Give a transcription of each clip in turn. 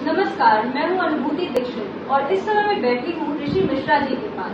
नमस्कार, मैं हूं अनुभूति दीक्षित और इस समय मैं बैठी हूं ऋषि मिश्रा जी के पास।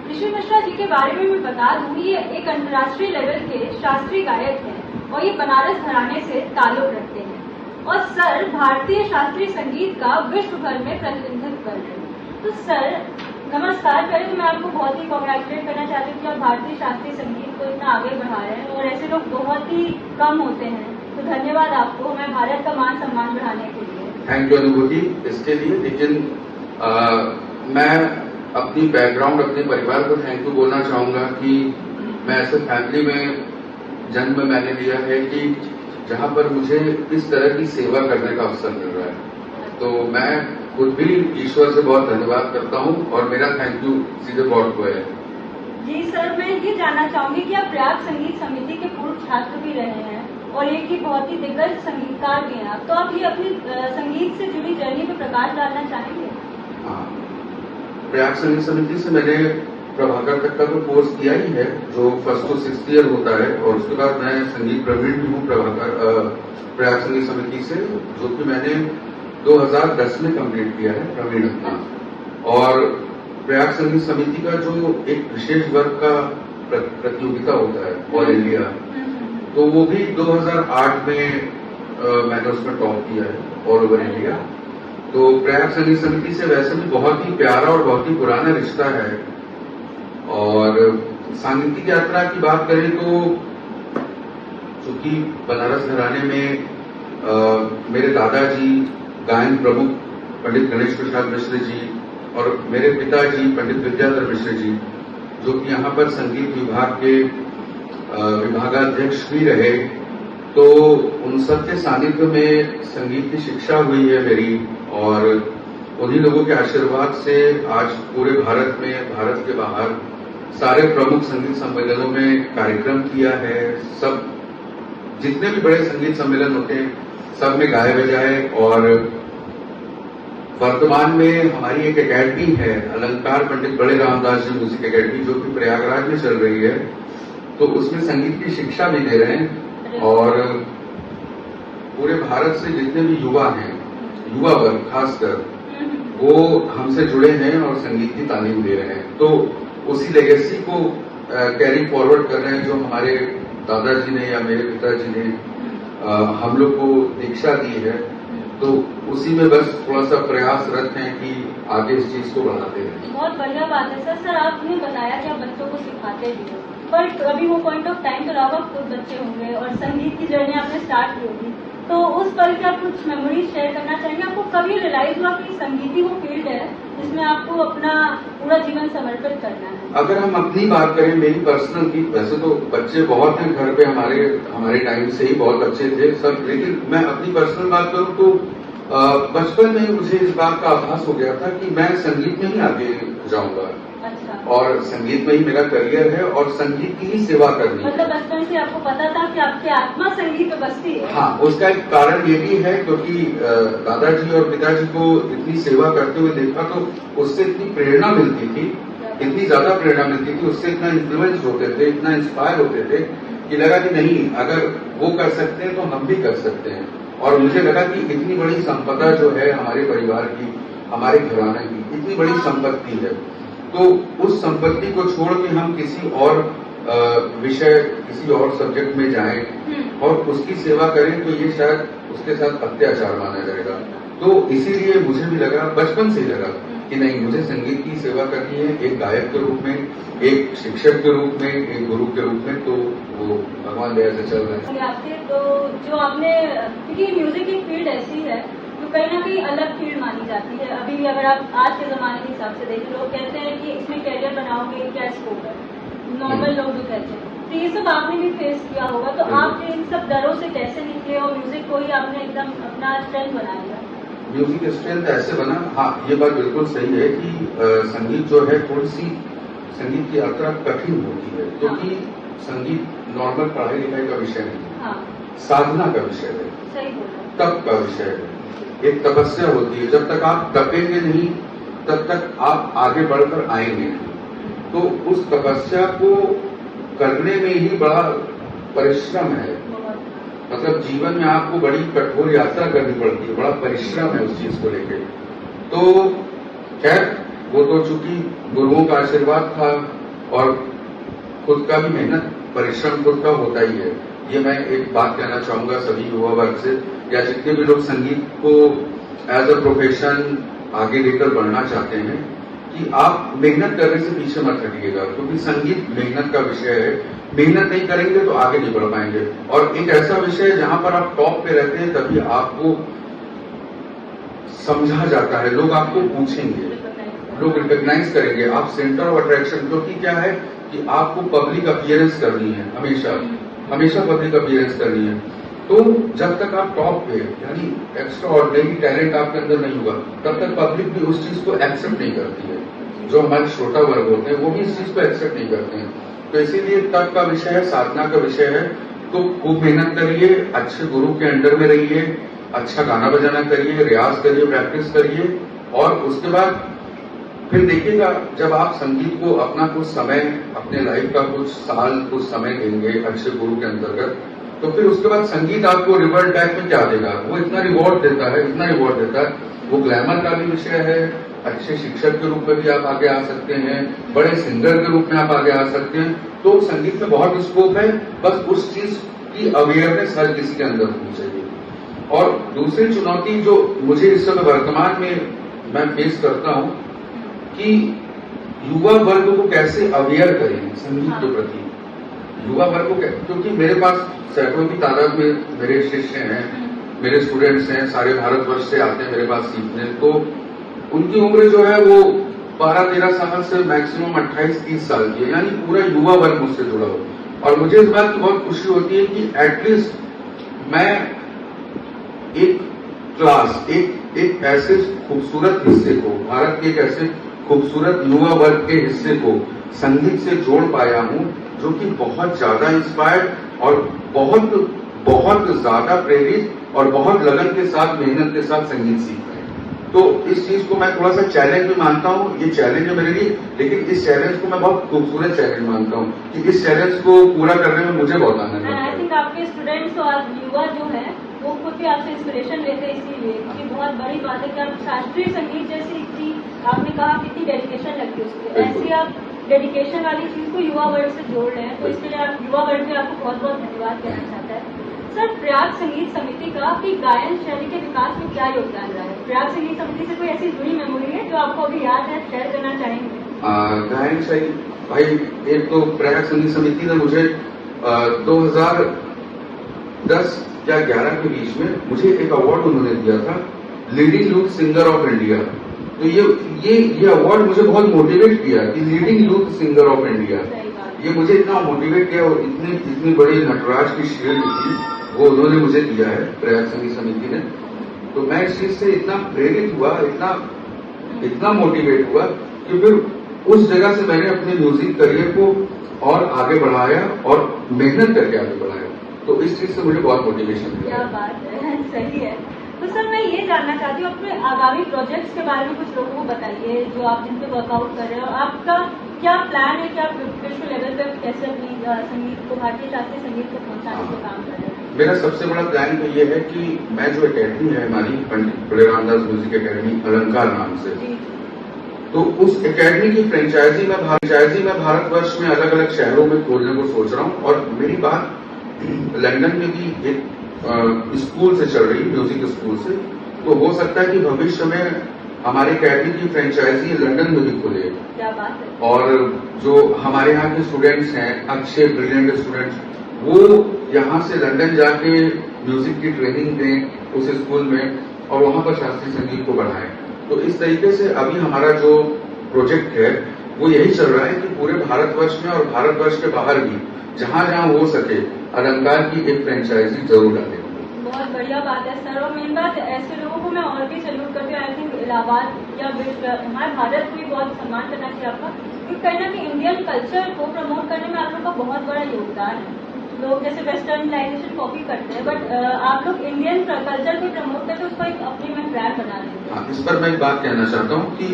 ऋषि मिश्रा जी के बारे में मैं बता दूं, ये एक अंतर्राष्ट्रीय लेवल के शास्त्रीय गायक हैं और ये बनारस घराने से ताल्लुक रखते हैं और सर भारतीय शास्त्रीय संगीत का विश्व भर में प्रतिनिधित्व कर रहे हैं। तो सर नमस्कार, पहले तो मैं आपको बहुत ही कॉन्ग्रेचुलेट करना चाहती हूँ कि आप भारतीय शास्त्रीय संगीत को इतना आगे बढ़ा रहे हैं और ऐसे लोग बहुत ही कम होते हैं। तो धन्यवाद आपको हमें भारत का मान सम्मान बढ़ाने के लिए। थैंक यू अनुभूति इसके लिए। लेकिन मैं अपनी बैकग्राउंड, अपने परिवार को थैंक यू बोलना चाहूंगा कि मैं ऐसे फैमिली में जन्म मैंने लिया है कि जहां पर मुझे इस तरह की सेवा करने का अवसर मिल रहा है। तो मैं खुद भी ईश्वर से बहुत धन्यवाद करता हूं और मेरा थैंक यू सीधे गॉड को है। जी सर, मैं ये जानना चाहूंगी कि आप प्रयाग संगीत समिति के पूर्व छात्र भी रहे हैं और एक ही बहुत ही दिग्गज संगीतकार भी हैं आप, तो आप ये अपनी संगीत से जुड़ी जर्नी पे प्रकाश डालना चाहेंगे? हाँ, प्रयाग संगीत समिति से मैंने प्रभाकर तक का तो कोर्स किया ही है जो 1st to 6th ईयर होता है और उसके बाद मैं संगीत प्रवीण भी हूँ प्रयाग संगीत समिति से, जो कि मैंने 2010 में कंप्लीट किया है प्रवीण अपना। और प्रयाग संगीत समिति का जो एक विशेष वर्ग का प्रतियोगिता होता है ऑल इंडिया, तो वो भी 2008 में मैंने उसमें टॉप किया है ऑल ओवर इंडिया। तो प्रयाग संगीत समिति से वैसे भी बहुत ही प्यारा और बहुत ही पुराना रिश्ता है। और सांगीतिक यात्रा की बात करें तो चूंकि बनारस घराने में मेरे दादाजी गायन प्रमुख पंडित गणेश प्रसाद मिश्र जी और मेरे पिताजी पंडित विद्याधर मिश्र जी, जो कि यहाँ पर संगीत विभाग के विभागाध्यक्ष भी रहे, तो उन सबके सानिध्य में संगीत की शिक्षा हुई है मेरी। और उन्हीं लोगों के आशीर्वाद से आज पूरे भारत में, भारत के बाहर सारे प्रमुख संगीत सम्मेलनों में कार्यक्रम किया है। सब जितने भी बड़े संगीत सम्मेलन होते हैं सब में गाए बजाए। और वर्तमान में हमारी एक एकेडमी है, अलंकार पंडित बड़े रामदास जी म्यूजिक एकेडमी, जो कि प्रयागराज में चल रही है, तो उसमें संगीत की शिक्षा भी दे रहे हैं। और पूरे भारत से जितने भी युवा हैं, युवा वर्ग खासकर, वो हमसे जुड़े हैं और संगीत की तालीम दे रहे हैं। तो उसी लेगेसी को कैरी फॉरवर्ड कर रहे हैं जो हमारे दादाजी ने या मेरे पिताजी ने हम लोग को दीक्षा दी है। तो उसी में बस थोड़ा सा प्रयासरत हैं कि आगे इस चीज को बढ़ाते हैं। बहुत बढ़िया बात है सर। आपने बताया कि आप बच्चों को सिखाते भी हो, पर अभी वो पॉइंट ऑफ टाइम तो रहा, खुद बच्चे होंगे और संगीत की जर्नी आपने स्टार्ट की होगी, तो उस पल के आप कुछ मेमोरीज शेयर करना चाहेंगे? आपको कभी रियलाइज हुआ कि संगीत ही वो फील्ड है जिसमें आपको अपना पूरा जीवन समर्पित करना है? अगर हम अपनी बात करें, मेरी पर्सनल की, वैसे तो बच्चे बहुत हैं घर पे, हमारे टाइम से ही बहुत बच्चे थे सब, लेकिन मैं अपनी पर्सनल बात करूं तो बचपन में ही मुझे इस बात का आभास हो गया था कि मैं संगीत में ही आगे जाऊंगा। अच्छा। और संगीत में ही मेरा करियर है और संगीत की ही सेवा करनी है। मतलब बचपन से आपको पता था कि आपकी आत्मा संगीत में बसती है? हाँ, उसका एक कारण ये भी है क्योंकि दादाजी और पिताजी को इतनी सेवा करते हुए देखा, तो उससे इतनी प्रेरणा मिलती थी, इतनी ज्यादा प्रेरणा मिलती थी, उससे इतना इन्फ्लुएंस होते थे, इतना इंस्पायर होते थे कि लगा कि नहीं, अगर वो कर सकते हैं तो हम भी कर सकते हैं। और मुझे लगा कि इतनी बड़ी संपदा जो है हमारे परिवार की, हमारे घराने की, इतनी बड़ी संपत्ति है, तो उस संपत्ति को छोड़ के हम किसी और विषय, किसी और सब्जेक्ट में जाएं और उसकी सेवा करें तो ये शायद उसके साथ अत्याचार माना जाएगा। तो इसीलिए मुझे भी लगा, बचपन से ही लगा कि नहीं, मुझे संगीत की सेवा करनी है, एक गायक के रूप में, एक शिक्षक के रूप में, एक गुरु के रूप में। तो वो भगवान दया से चल रहे हैं। आपके तो जो आपने, क्योंकि म्यूजिक की फील्ड ऐसी है तो कहीं ना कहीं अलग फील्ड मानी जाती है। अभी भी अगर आप आज के जमाने के हिसाब से देखें, लोग कहते हैं कि इसमें कैरियर बनाओगे, क्या स्कोप है, नॉर्मल लोग जो कहते हैं। तो ये सब आपने भी फेस किया होगा, तो आप इन सब डरों से कैसे निकले और म्यूजिक को ही आपने एकदम अपना स्ट्रेंथ बना लिया? म्यूजिक स्ट्रेंथ ऐसे बना, हाँ ये बात बिल्कुल सही है कि संगीत जो है, थोड़ी सी संगीत की यात्रा कठिन होती है क्योंकि संगीत नॉर्मल पढ़ाई लिखाई का विषय नहीं। हाँ। साधना का विषय है, सही बोला, तप का विषय है, एक तपस्या होती है। जब तक आप तपेंगे नहीं तब तक आप आगे बढ़कर आएंगे नहीं। तो उस तपस्या को करने में ही बड़ा परिश्रम है। मतलब जीवन में आपको बड़ी कठोर यात्रा करनी पड़ती है, बड़ा परिश्रम है उस चीज को लेकर। तो खैर वो तो चूंकि गुरुओं का आशीर्वाद था और खुद का भी मेहनत परिश्रम खुद का होता ही है। ये मैं एक बात कहना चाहूंगा सभी युवा वर्ग से, या जितने भी लोग संगीत को एज अ प्रोफेशन आगे लेकर बढ़ना चाहते हैं, कि आप मेहनत करने से पीछे मत हटिएगा, क्योंकि संगीत मेहनत का विषय है। मेहनत नहीं करेंगे तो आगे नहीं बढ़ पाएंगे। और एक ऐसा विषय है जहां पर आप टॉप पे रहते हैं, तभी आपको समझा जाता है, लोग आपको पूछेंगे, लोग रिकॉग्नाइज करेंगे, आप सेंटर ऑफ अट्रैक्शन। क्योंकि क्या है कि आपको पब्लिक अपीयरेंस करनी है, हमेशा पब्लिक अपीयरेंस करनी है। तो जब तक आप टॉप पे, यानी एक्स्ट्रा ऑर्डिनरी टैलेंट आपके अंदर नहीं होगा, तब तक पब्लिक भी उस चीज को एक्सेप्ट नहीं करती है। जो हमारे श्रोता वर्ग होते हैं वो भी इस चीज को एक्सेप्ट नहीं करते हैं। तो इसीलिए तप का विषय है, साधना का विषय है। तो खूब मेहनत करिए, अच्छे गुरु के अंडर में रहिए, अच्छा गाना बजाना करिए, रियाज करिए, प्रैक्टिस करिए, और उसके बाद फिर देखिएगा जब आप संगीत को अपना कुछ समय, अपने लाइफ का कुछ साल, कुछ समय देंगे अच्छे गुरु के अंतर्गत, तो फिर उसके बाद संगीत आपको रिवर्ट बैक में क्या देगा, वो इतना रिवॉर्ड देता है, वो ग्लैमर का भी विषय है। अच्छे शिक्षक के रूप में भी आप आगे आ सकते हैं, बड़े सिंगर के रूप में आप आगे आ सकते हैं। तो संगीत में बहुत स्कोप है, बस उस चीज की अवेयरनेस हर किसी के अंदर होनी चाहिए। और दूसरी चुनौती जो मुझे इस समय वर्तमान में मैं फेस करता हूं, कि युवा वर्ग को कैसे अवेयर करें संगीत के प्रति, युवा वर्ग को, क्योंकि मेरे पास सैकड़ों की तादाद में मेरे शिष्य हैं, मेरे स्टूडेंट्स हैं, सारे भारतवर्ष से आते हैं मेरे पास सीखने। तो उनकी उम्र जो है वो 12-13 साल से मैक्सिमम 28-30 साल की है, यानी पूरा युवा वर्ग मुझसे जुड़ा हो। और मुझे इस बात की बहुत खुशी होती है कि एटलीस्ट मैं एक क्लास, एक ऐसे खूबसूरत हिस्से को, भारत के एक ऐसे खूबसूरत युवा वर्ग के हिस्से को संगीत से जोड़ पाया हूं, जो कि बहुत ज्यादा इंस्पायर्ड और बहुत ज्यादा प्रेरित और बहुत लगन के साथ, मेहनत के साथ संगीत सीख रहे हैं। तो इस चीज को मैं थोड़ा सा चैलेंज भी मानता हूं, ये चैलेंज है मेरे लिए, लेकिन इस चैलेंज को मैं बहुत खूबसूरत चैलेंज मानता हूं कि इस चैलेंज को पूरा करने में मुझे बहुत आनंद आता है। आई थिंक आपके स्टूडेंट्स और युवा जो है वो खुद भी आपसे इंस्पिरेशन लेते हैं, इसीलिए क्योंकि बहुत बड़ी बात है कि आप शास्त्रीय संगीत जैसी इतनी, आपने कहा कितनी डेडिकेशन लगती है उसकी, ऐसी आप डेडिकेशन वाली चीज को युवा वर्ग से जोड़ रहे हैं। तो इसके लिए आप युवा वर्ग भी आपको बहुत बहुत धन्यवाद कहना चाहता है। सर, प्रयाग संगीत समिति का आपकी गायन शैली के विकास में क्या योगदान रहा है? प्रयाग संगीत समिति से कोई ऐसी जुड़ी मेमोरी है जो आपको अभी याद है, शेयर करना चाहेंगे? गायन शैली, भाई एक तो प्रयाग संगीत समिति ने मुझे 2010 या 11 के बीच में मुझे एक अवार्ड उन्होंने दिया था, leading youth singer of India. तो ये अवार्ड मुझे बहुत मोटिवेट किया कि leading youth singer of India, ये मुझे इतना मोटिवेट किया। और इतनी बड़ी नटराज की शील्ड थी, वो उन्होंने मुझे दिया है प्रयाग संगीत समिति ने। तो मैं इस चीज से इतना प्रेरित हुआ, इतना मोटिवेट हुआ कि फिर उस जगह से मैंने अपने म्यूजिक करियर को और आगे बढ़ाया और मेहनत करके आगे बढ़ाया। तो इस चीज से मुझे बहुत मोटिवेशन मिला। क्या बात है, सही है। तो सर, मैं ये जानना चाहती हूँ अपने आगामी प्रोजेक्ट्स के बारे में कुछ लोगों को बताइए, जो आप जिन पे वर्कआउट कर रहे हो। आपका क्या प्लान है कि आप विश्व लेवल पे कैसे अपनी संगीत को, भारतीय शास्त्रीय संगीत को पहुंचाने का काम कर रहे हैं? मेरा सबसे बड़ा प्लान तो ये है कि मैं जो एकेडमी है हमारी, पंडित बड़े रामदास म्यूजिक एकेडमी अलंकार नाम से, तो उस एकेडमी की फ्रेंचाइजी में भारतवर्ष में अलग अलग शहरों में खोलने को सोच रहा हूँ। और मेरी बात लंदन में भी एक स्कूल से चल रही, म्यूजिक स्कूल से। तो हो सकता है कि भविष्य में हमारे एकेडमी की फ्रेंचाइजी लंदन में भी खुले। क्या बात है। और जो हमारे यहाँ के स्टूडेंट्स हैं, अच्छे ब्रिलियंट स्टूडेंट्स, वो यहाँ से लंदन जाके म्यूजिक की ट्रेनिंग दें उस स्कूल में, और वहाँ पर शास्त्रीय संगीत को बढ़ाएं। तो इस तरीके से अभी हमारा जो प्रोजेक्ट है वो यही चल रहा है कि पूरे भारतवर्ष में और भारतवर्ष के बाहर भी जहाँ जहाँ हो सके अलंकार की एक फ्रेंचाइजी जरूर डालें। बहुत बढ़िया बात है सर। और मेन बात, ऐसे लोगों को मैं और भी सैल्यूट करती हूँ। आई थिंक इलाहाबाद या हमारे भारत को भी बहुत सम्मान करना चाहिए आपका, क्योंकि कहीं ना कहीं इंडियन कल्चर को प्रमोट करने में आप लोग का बहुत बड़ा योगदान है। लोग जैसे वेस्टर्नाइजेशन कॉपी करते हैं, बट आप लोग इंडियन कल्चर को प्रमोट करके उसको एक अपनी में ब्रांड बना लेते हैं। इस पर मैं एक बात कहना चाहता हूँ कि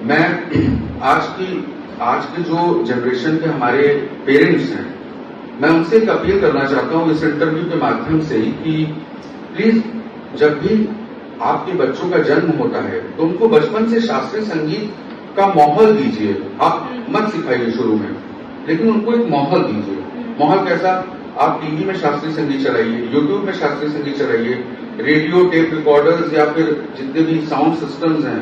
मैं आज की जो जनरेशन के हमारे पेरेंट्स हैं, मैं उनसे एक अपील करना चाहता हूं इस इंटरव्यू के माध्यम से ही कि प्लीज जब भी आपके बच्चों का जन्म होता है तो उनको बचपन से शास्त्रीय संगीत का माहौल दीजिए। आप मत सिखाइए शुरू में, लेकिन उनको एक माहौल दीजिए। माहौल कैसा? आप टीवी में शास्त्रीय संगीत चलाइए, यूट्यूब में शास्त्रीय संगीत चलाइए, रेडियो टेप रिकॉर्डर्स या फिर जितने भी साउंड सिस्टम्स हैं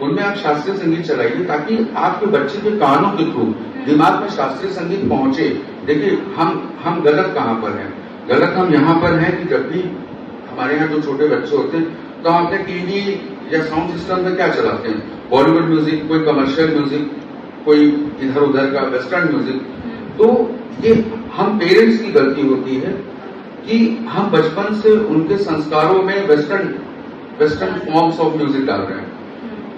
उनमें आप शास्त्रीय संगीत चलाइए, ताकि आपके बच्चे के कानों के थ्रू दिमाग में शास्त्रीय संगीत पहुंचे। देखिए हम गलत कहाँ पर हैं? गलत हम यहाँ पर हैं कि जब भी हमारे यहाँ जो छोटे बच्चे होते हैं तो हम अपने टीवी या साउंड सिस्टम में क्या चलाते हैं? बॉलीवुड म्यूजिक, कोई कमर्शियल म्यूजिक, कोई इधर उधर का वेस्टर्न म्यूजिक। तो ये हम पेरेंट्स की गलती होती है कि हम बचपन से उनके संस्कारों में वेस्टर्न फॉर्म्स ऑफ म्यूजिक डाल रहे हैं,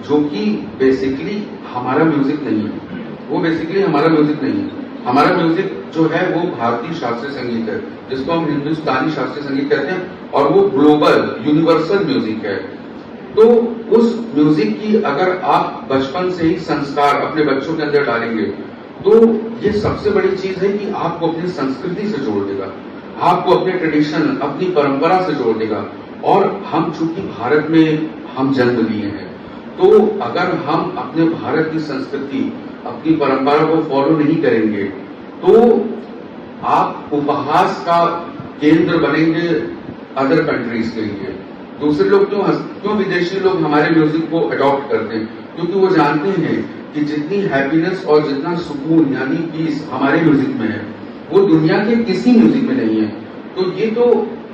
जो कि बेसिकली हमारा म्यूजिक नहीं है। वो बेसिकली हमारा म्यूजिक नहीं है। हमारा म्यूजिक जो है वो भारतीय शास्त्रीय संगीत है, जिसको हम हिंदुस्तानी शास्त्रीय संगीत कहते हैं, और वो ग्लोबल यूनिवर्सल म्यूजिक है। तो उस म्यूजिक की अगर आप बचपन से ही संस्कार अपने बच्चों के अंदर डालेंगे तो ये सबसे बड़ी चीज है कि आपको अपनी संस्कृति से जोड़ देगा, आपको अपने ट्रेडिशन, अपनी परंपरा से जोड़ देगा। और हम चूंकि भारत में हम जन्म लिए हैं, तो अगर हम अपने भारत की संस्कृति, अपनी परंपरा को फॉलो नहीं करेंगे तो आप उपहास का केंद्र बनेंगे अदर कंट्रीज के लिए। दूसरे लोग क्यों विदेशी लोग हमारे म्यूजिक को अडॉप्ट करते हैं? क्योंकि वो जानते हैं कि जितनी हैप्पीनेस और जितना सुकून यानी पीस हमारे म्यूजिक में है वो दुनिया के किसी म्यूजिक में नहीं है। तो ये तो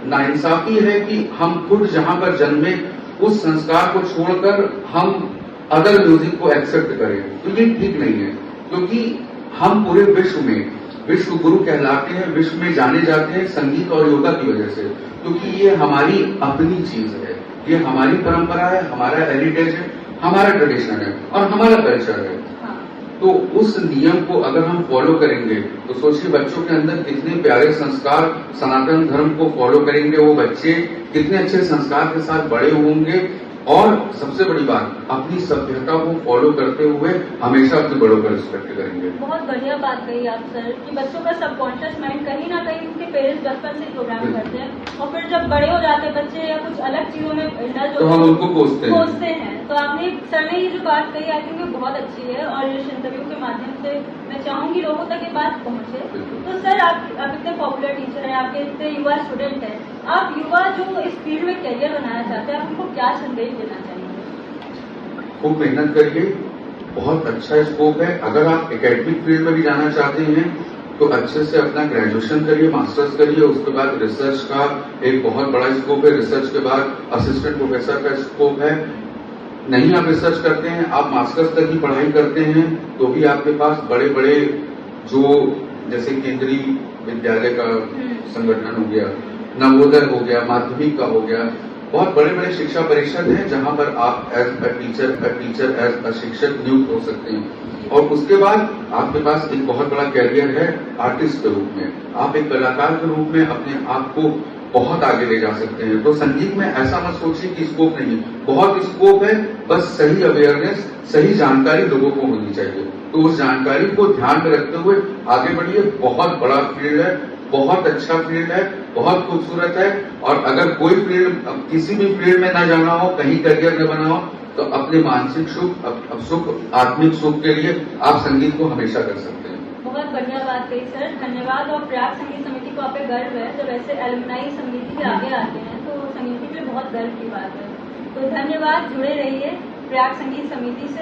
नाइंसाफी है कि हम खुद जहां पर जन्मे उस संस्कार को छोड़कर हम अदर म्यूजिक को एक्सेप्ट करें, तो ये ठीक नहीं है। क्योंकि हम पूरे विश्व में विश्व गुरु कहलाते हैं, विश्व में जाने जाते हैं संगीत और योगा की वजह से, क्योंकि ये हमारी अपनी चीज है, ये हमारी परंपरा है, हमारा हेरिटेज है, हमारा ट्रेडिशन है और हमारा कल्चर है। तो उस नियम को अगर हम फॉलो करेंगे तो सोचिए बच्चों के अंदर कितने प्यारे संस्कार सनातन धर्म को फॉलो करेंगे, वो बच्चे कितने अच्छे संस्कार के साथ बड़े होंगे। और सबसे बड़ी बात, अपनी सभ्यता को फॉलो करते हुए हमेशा अपने बड़ों का रिस्पेक्ट करेंगे। बहुत बढ़िया बात कही आप सर कि बच्चों का सबकॉन्शियस माइंड कहीं ना कहीं उनके पेरेंट्स बचपन से प्रोग्राम करते हैं और फिर जब बड़े हो जाते हैं बच्चे या कुछ अलग चीजों में इंडल्ज तो हम उनको कोसते हैं। तो आपने सर ने ये जो बात कही आई थिंक बहुत अच्छी है और इस इंटरव्यू के माध्यम से मैं चाहूंगी लोगों तक ये बात पहुंचे। तो सर आप इतने पॉपुलर टीचर हैं, आपके इतने युवा स्टूडेंट हैं, आप युवा जो इस फील्ड में करियर बनाना चाहते हैं आप उनको क्या संदेश देना चाहेंगे? खूब मेहनत करिए, बहुत अच्छा स्कोप है। अगर आप एकेडमिक फील्ड में भी जाना चाहते हैं तो अच्छे से अपना ग्रेजुएशन करिए, मास्टर्स करिए, उसके बाद रिसर्च का एक बहुत बड़ा स्कोप है। रिसर्च के बाद असिस्टेंट प्रोफेसर का स्कोप है। नहीं आप रिसर्च करते हैं, आप मास्टर्स तक की पढ़ाई करते हैं तो भी आपके पास बड़े बड़े जो जैसे केंद्रीय विद्यालय का संगठन हो गया, नवोदय हो गया, माध्यमिक का हो गया, बहुत बड़े बड़े शिक्षा परिषद हैं जहां पर आप एज अ शिक्षक नियुक्त हो सकते हैं। और उसके बाद आपके पास एक बहुत बड़ा कैरियर है आर्टिस्ट के रूप में, आप एक कलाकार के रूप में अपने आप को बहुत आगे ले जा सकते हैं। तो संगीत में ऐसा मत सोचिए कि स्कोप नहीं, बहुत स्कोप है, बस सही अवेयरनेस, सही जानकारी लोगों को होनी चाहिए। तो उस जानकारी को ध्यान में रखते हुए आगे बढ़िए। बहुत बड़ा फील्ड है, बहुत अच्छा फील्ड है, बहुत खूबसूरत है। और अगर कोई फील्ड किसी भी फील्ड में ना जाना हो, कहीं करियर न बना हो, तो अपने मानसिक सुख, आत्मिक सुख के लिए आप संगीत को हमेशा कर सकते हैं। बहुत बढ़िया बात कही सर, धन्यवाद। और प्रयाग संगीत समिति को आप पे गर्व है, जब ऐसे एलुमनाई समिति के आगे आते हैं तो समिति के लिए बहुत गर्व की बात है। तो धन्यवाद, जुड़े रहिए प्रयाग संगीत समिति से।